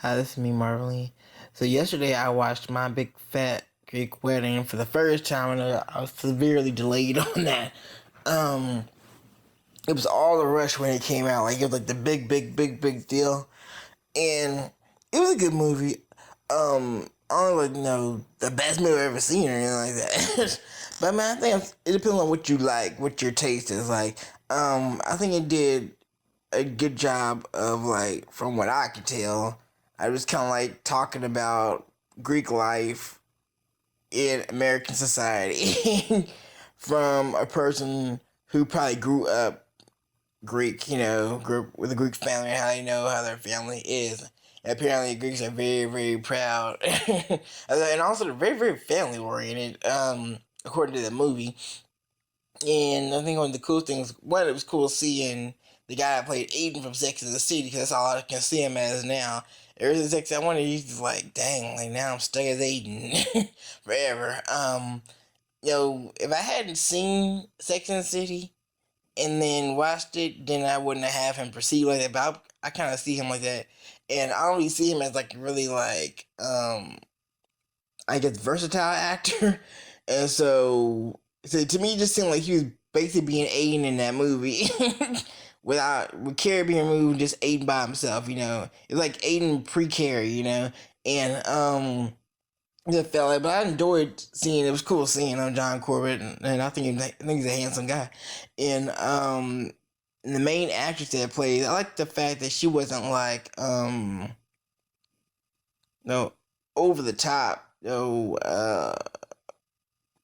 Hi, this is me, Marvin. So yesterday I watched My Big Fat Greek Wedding for the first time, and I was severely delayed on that. Um, it was all the rush when it came out. Like it was like the big deal, and it was a good movie. I don't like the best movie I've ever seen or anything like that. But man, I think it depends on what you like, what your taste is like. I think it did a good job of like, from what I could tell, I was kind of like talking about Greek life in American society from a person who probably grew up Greek, grew up with a Greek family, and how they know how their family is. And apparently, Greeks are very proud, and also they're very family oriented. According to the movie, and I think one of the cool things, one, it was cool seeing the guy that played Aiden from Sex and the City, because that's all I can see him as now. Ever since Sex, I wanted to use like, dang, like now I'm stuck as Aiden forever. If I hadn't seen Sex and the City and then watched it, then I wouldn't have him perceived like that. But I kind of see him like that, and I only see him as like really like I guess versatile actor, and so to me, it just seemed like he was basically being Aiden in that movie, with Carrie being removed, just Aiden by himself. It's like Aiden pre-Carrie, and just felt like, but I enjoyed seeing. It was cool seeing John Corbett, and I think he's a handsome guy, and the main actress that played, I like the fact that she wasn't like no over the top,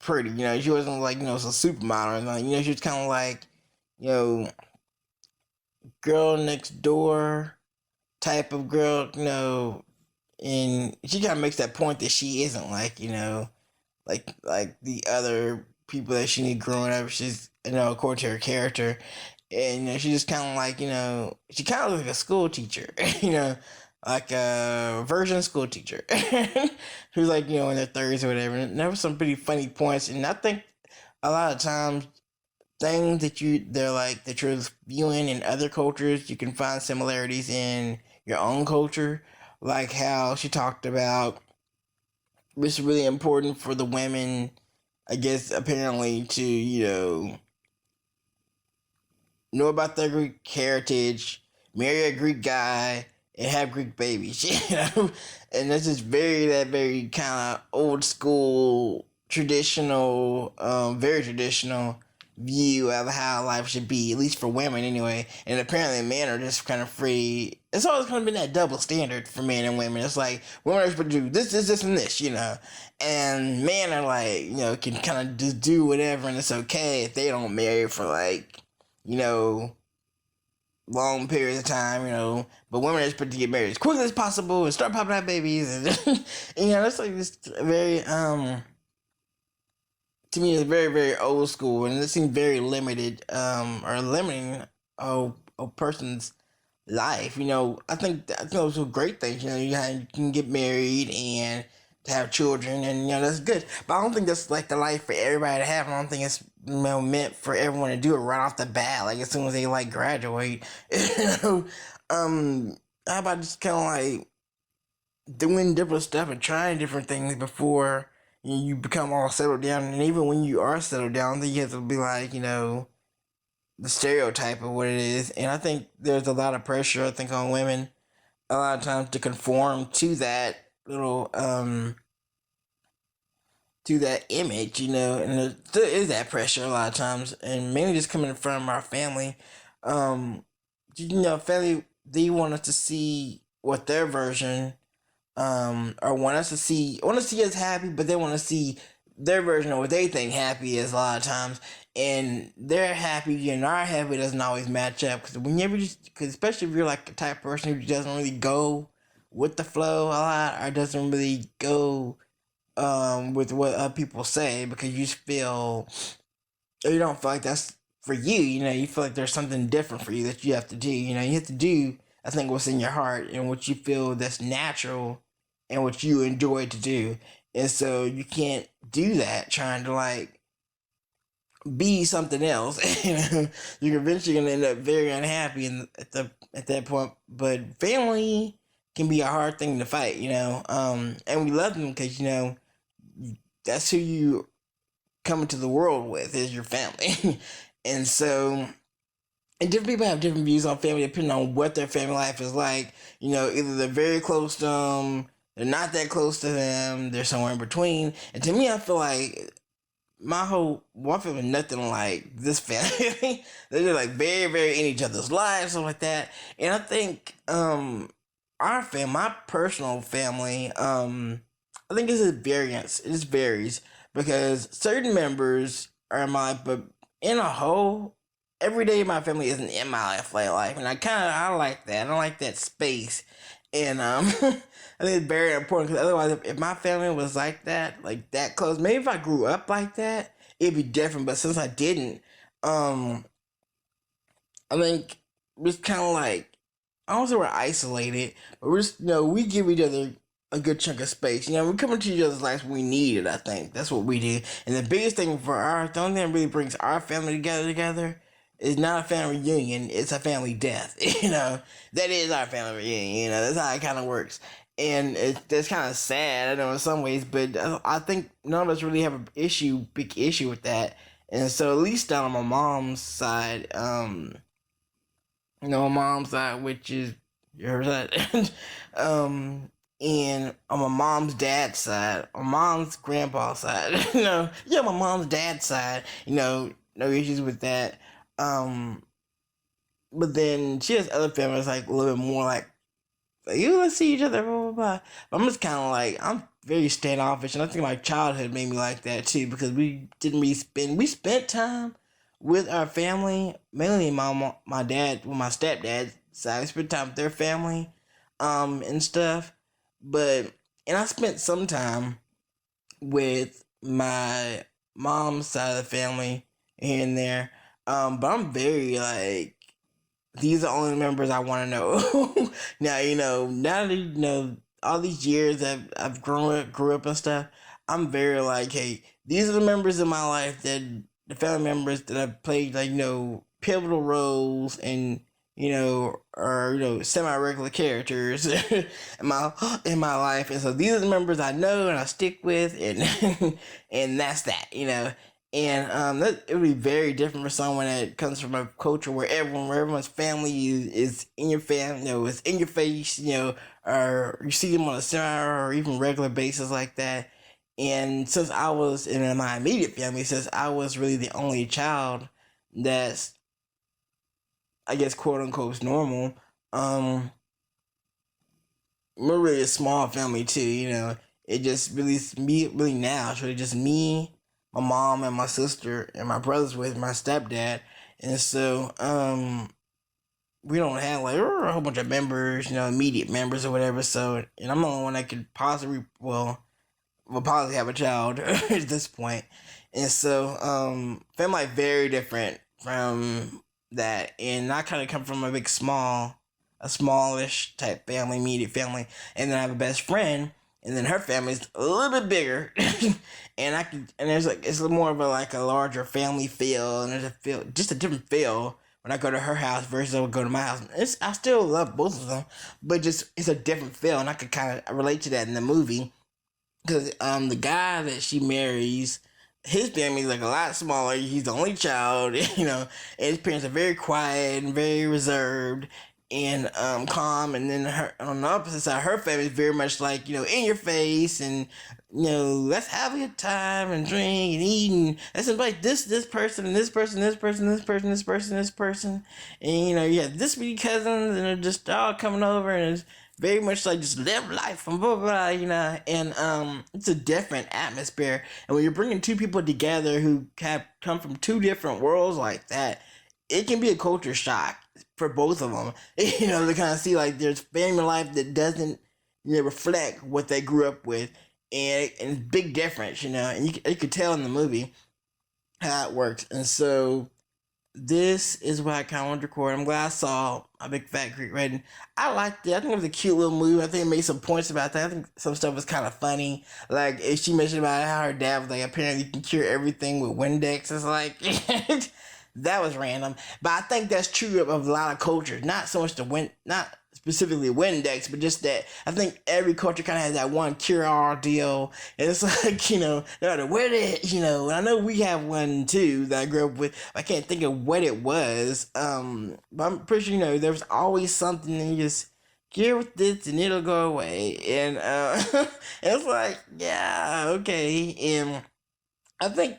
pretty. She wasn't like some supermodel or anything. She was kind of like you know girl next door type of girl. And she kind of makes that point that she isn't like like the other people that she need growing up. She's according to her character, and she's just kind of like she kind of looks like a school teacher, like a version school teacher who's like in their thirties or whatever. And there were some pretty funny points, and I think a lot of times things that you're viewing in other cultures, you can find similarities in your own culture, like how she talked about it's really important for the women, I guess, apparently, to know about their Greek heritage, marry a Greek guy, and have Greek babies. And that's just very kind of old school, traditional, very traditional view of how life should be, at least for women anyway. And apparently, men are just kind of free. It's always kind of been that double standard for men and women. It's like women are supposed to do this, and this, and men are like, can kind of just do whatever, and it's okay if they don't marry for like you know, long periods of time, but women are expected to get married as quickly as possible and start popping out babies, and it's like this very to me it's very old school, and it seems very limited, or limiting a person's life. I think those are great things. You can get married and to have children, and that's good. But I don't think that's like the life for everybody to have. I don't think it's meant for everyone to do it right off the bat, like as soon as they like graduate. um, how about just kind of like doing different stuff and trying different things before you become all settled down. And even when you are settled down, then you have to be like the stereotype of what it is. And I think there's a lot of pressure, I think, on women a lot of times to conform to that little to that image, and there is that pressure a lot of times, and mainly just coming from our family. Um, family, they want us to see what their version, or want to see us happy, but they want to see their version of what they think happy is a lot of times, and their happy and our happy doesn't always match up, because because especially if you're like a type of person who doesn't really go with the flow a lot, or doesn't really go with what other people say, because you feel, or you don't feel like that's for you. You feel like there's something different for you that you have to do. You have to do, I think, what's in your heart and what you feel that's natural and what you enjoy to do. And so you can't do that trying to like be something else. You're eventually gonna end up very unhappy at that point. But family can be a hard thing to fight, and we love them because that's who you come into the world with is your family, and so and different people have different views on family depending on what their family life is like. Either they're very close to them, they're not that close to them, they're somewhere in between. And to me, I feel like my family nothing like this family. They're just like very, very in each other's lives, stuff like that. And I think our family, my personal family, I think it's a variance. It just varies because certain members are in my life, but in a whole, every day my family isn't in my life, and I like that. I don't like that space, and I think it's very important because otherwise, if my family was like that close, maybe if I grew up like that, it'd be different. But since I didn't, um, I think it's kind of like I don't say we're isolated, but we're just, we give each other a good chunk of space. We come into each other's lives when we need it. I think that's what we do. And the biggest thing the only thing that really brings our family together is not a family reunion. It's a family death. That is our family reunion. That's how it kind of works. And that's kind of sad, I know, in some ways, but I think none of us really have big issue with that. And so at least down on my mom's side, my mom's side, which is your side, and on my mom's dad's side, on mom's grandpa's side, my mom's dad's side, no issues with that. But then she has other families like a little bit more like you let's see each other, blah blah blah. But I'm just kind of like I'm very standoffish, and I think my childhood made me like that too because we spent time with our family, mainly my dad, my stepdad's side. We spent time with their family, and stuff. But and I spent some time with my mom's side of the family here and there. But I'm very like these are the only members I want to know. Now now that all these years that I've grew up and stuff. I'm very like, hey, these are the members in my life that the family members that have played like pivotal roles and or semi regular characters in my life, and so these are the members I know and I stick with, and and that's that. And that it would be very different for someone that comes from a culture where everyone's family is in your family, it's in your face, or you see them on a semi or even regular basis like that. And since I was in my immediate family, since I was really the only child that's, I guess, quote unquote normal, we're really a small family too, It just really now, it's really just me, my mom, and my sister, and my brothers with my stepdad. And so, we don't have like a whole bunch of members, immediate members or whatever. So, and I'm the only one that could possibly, will probably have a child at this point. And so, family life very different from that. And I kind of come from a smallish type family, immediate family. And then I have a best friend, and then her family's a little bit bigger. And there's like, it's more of a larger family feel, and there's just a different feel when I go to her house versus I would go to my house. I still love both of them, but just, it's a different feel. And I could kind of relate to that in the movie because the guy that she marries, his family's like a lot smaller. He's the only child, and his parents are very quiet and very reserved and calm. And then her on the opposite side, her family is very much like in your face and let's have a good time and drink and eat and let's invite this person and this person, this person, this person, this person, this person, and you have this many cousins and they're just all coming over and it's very much like just live life and blah blah blah, and it's a different atmosphere. And when you're bringing two people together who have come from two different worlds like that, it can be a culture shock for both of them. To kind of see like there's family life that doesn't reflect what they grew up with, and it's big difference, and you could tell in the movie how it works. And so this is what I kind of wanted to record. I'm glad I saw A Big Fat Greek Wedding. I liked it. I think it was a cute little movie. I think it made some points about that. I think some stuff was kind of funny. Like, if she mentioned about how her dad was like, apparently you can cure everything with Windex. It's like, that was random. But I think that's true of a lot of cultures. Not so much not specifically Windex, but just that I think every culture kind of has that one cure-all deal, and it's like, no matter where they, and I know we have one too that I grew up with. I can't think of what it was, but I'm pretty sure there's always something and you just cure with this and it'll go away, and and it's like, yeah, okay, and I think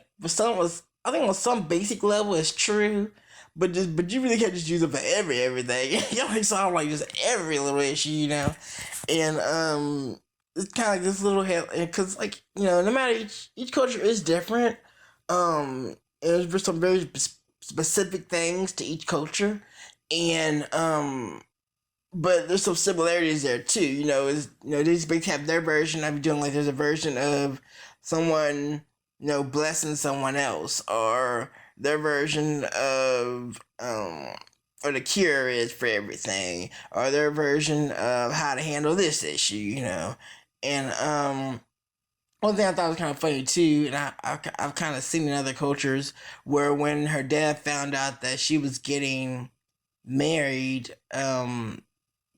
I think on some basic level it's true, but you really can't just use it for everything. You know, solve like just every little issue. And it's kind of like this little head because like no matter each culture is different. And there's for some very specific things to each culture, and but there's some similarities there too. These banks have their version. I'm doing like there's a version of someone blessing someone else, or their version of or the cure is for everything, or their version of how to handle this issue. And one thing I thought was kind of funny too, and I've kind of seen in other cultures where when her dad found out that she was getting married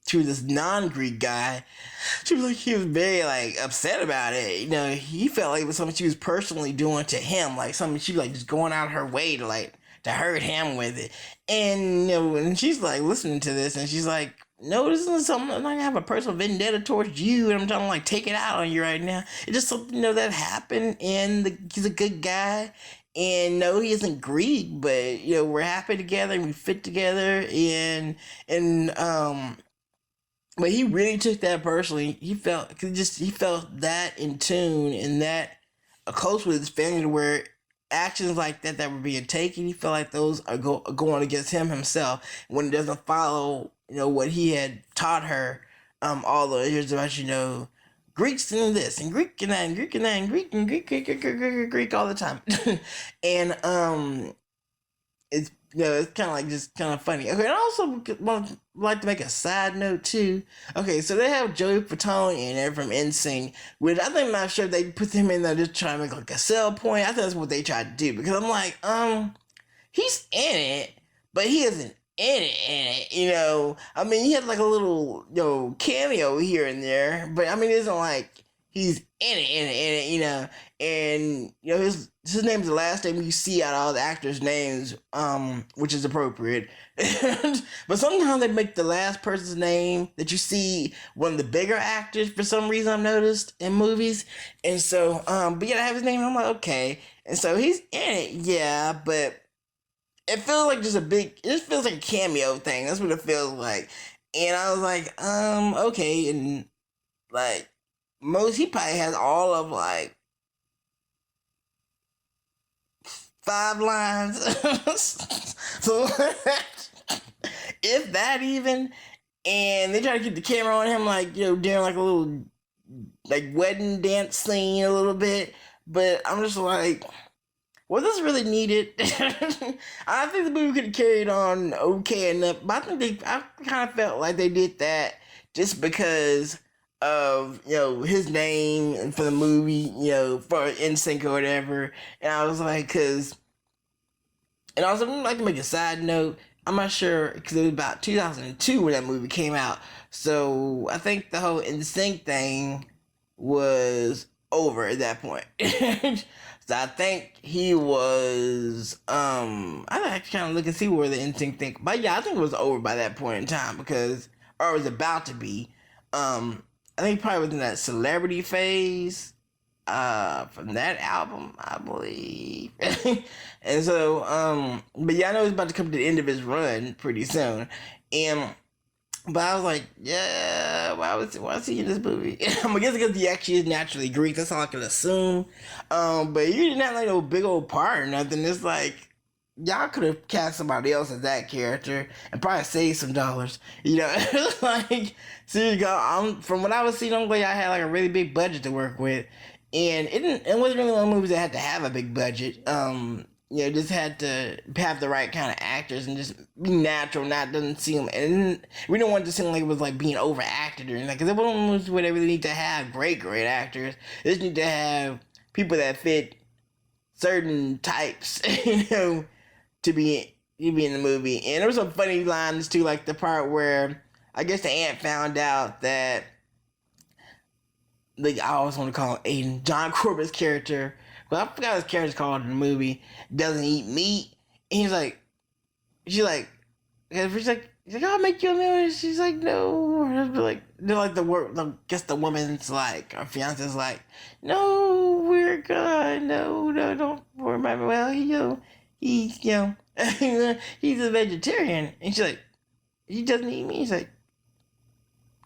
to this non-Greek guy, he was very like upset about it. He felt like it was something she was personally doing to him, like something she like just going out of her way to like to hurt him with it. And and she's like listening to this, and she's like, "No, this isn't something. I'm not gonna have a personal vendetta towards you, and I'm trying to like take it out on you right now. It's just something that happened, and he's a good guy." And no, he isn't Greek, but we're happy together and we fit together, and but he really took that personally. He felt that in tune and that close with his family to where actions like that were being taken, he felt like those are going against him himself when it doesn't follow what he had taught her all the years about Greeks and this and Greek and that and Greek and that and Greek all the time. And it's it's kind of like just kind of funny. Okay, and I also like to make a side note too. Okay, so they have Joey Fatone in there from NSYNC, which I think I'm not sure if they put him in there just trying to make like a sell point. I think that's what they tried to do, because I'm like, he's in it, but he isn't in it. I mean, he had like a little cameo here and there, but I mean, it isn't like he's in it, and his name's the last name you see out of all the actors' names, which is appropriate. But sometimes they make the last person's name that you see one of the bigger actors for some reason, I've noticed in movies. And so, but yeah, I have his name, and I'm like, okay. And so he's in it, yeah, but it feels like it just feels like a cameo thing. That's what it feels like. And I was like, okay, and like he probably has all of like 5 lines. So if that even, and they try to keep the camera on him like during like a little like wedding dance scene a little bit, but I'm just like, was this really needed? I think the movie could have carried on okay enough, but I kind of felt like they did that just because of his name and for the movie, for NSYNC or whatever. And I was like, and also I'd like to make a side note. I'm not sure because it was about 2002 when that movie came out, so I think the whole NSYNC thing was over at that point. So I think he was I have to kind of look and see where the NSYNC thing, but yeah, I think it was over by that point in time, or it was about to be. I think he probably was in that celebrity phase from that album, I believe. And so but yeah, I know he's about to come to the end of his run pretty soon. But I was like, yeah, why is he in this movie? I guess because he actually is naturally Greek. That's all I can assume. But he didn't have like no big old part or nothing. It's like, y'all could have cast somebody else as that character and probably saved some dollars. It's like, so you go. From what I was seeing, I'm glad I had like a really big budget to work with, and it wasn't really one of the movies that had to have a big budget. Just had to have the right kind of actors and just be natural, doesn't seem, and we don't want it to seem like it was like being overacted or anything, because it wasn't movies where they really need to have great actors. They just need to have people that fit certain types, to be in the movie. And there were some funny lines too, like the part where I guess the aunt found out that, like, I always want to call him Aiden, John Corbett's character. Well, I forgot his character's called in the movie. Doesn't eat meat, and she's like, he's like, I'll make you a meal. She's like, no. And like, they're like the work. I guess the woman's like, our fiance's like, no, we're good. No, don't worry about me. Well, he's he's a vegetarian, and she's like, he doesn't eat meat. He's like,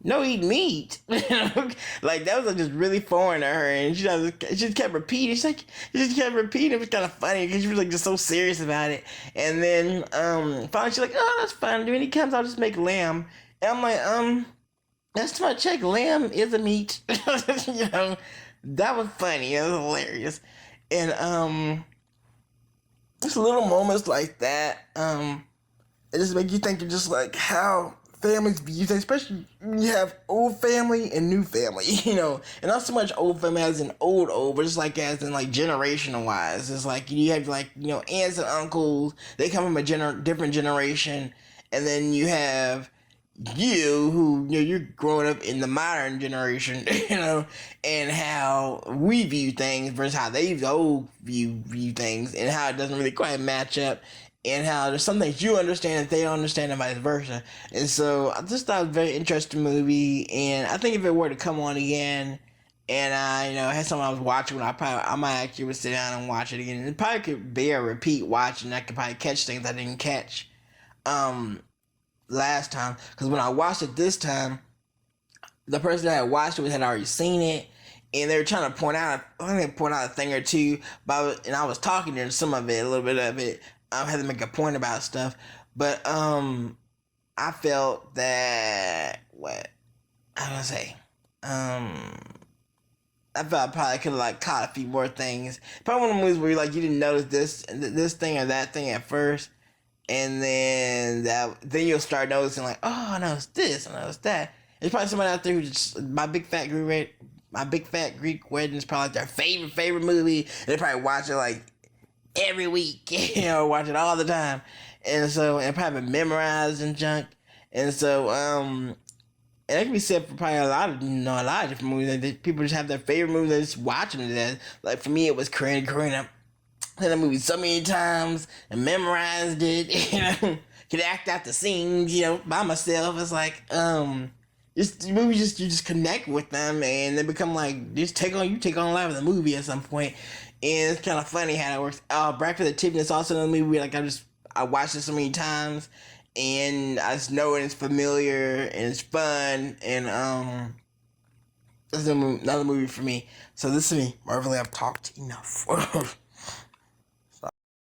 no, eat meat. Like, that was like just really foreign to her, and she just kept repeating. She just kept repeating. It was kind of funny because she was like just so serious about it. And then finally she's like, oh, that's fine. When he comes, I'll just make lamb. And I'm like, that's too much. Check, lamb is a meat. That was funny. It was hilarious. And just little moments like that, it just make you think of just like how families view things, especially when you have old family and new family, and not so much old family as in old, but just like as in like generational wise. It's like you have like, aunts and uncles, they come from a different generation, and then you have you who, you're growing up in the modern generation, and how we view things versus how they old view things, and how it doesn't really quite match up, and how there's some things you understand that they don't understand and vice versa. And so I just thought it was a very interesting movie, and I think if it were to come on again and I, had something I was watching, I might actually would sit down and watch it again. And it probably could bear repeat watching. I could probably catch things I didn't catch last time, because when I watched it this time, the person that had watched it had already seen it, and they were trying to point out a thing or two, and I was talking to some of it, a little bit of it. I had to make a point about stuff, but I felt that I felt I probably could have like caught a few more things. Probably one of the movies where you didn't notice this thing or that thing at first, and then you'll start noticing like, oh, I noticed this, I noticed that. There's probably somebody out there who just My Big Fat Greek Wedding is probably like their favorite movie. And they probably watch it like every week, watch it all the time, and probably memorized and junk, and so and that can be said for probably a lot of different movies. Like, people just have their favorite movie, they just watching it. Like for me, it was Karina. I seen that movie so many times and memorized it. Could act out the scenes, by myself. It's like just movies, you just connect with them, and they become like you take on life of the movie at some point. And it's kind of funny how that works. Breakfast at Tiffany's is also another movie. Like I watched it so many times, and I just know it's familiar and it's fun, and that's another movie for me. So this is me, Marvin. I've talked enough.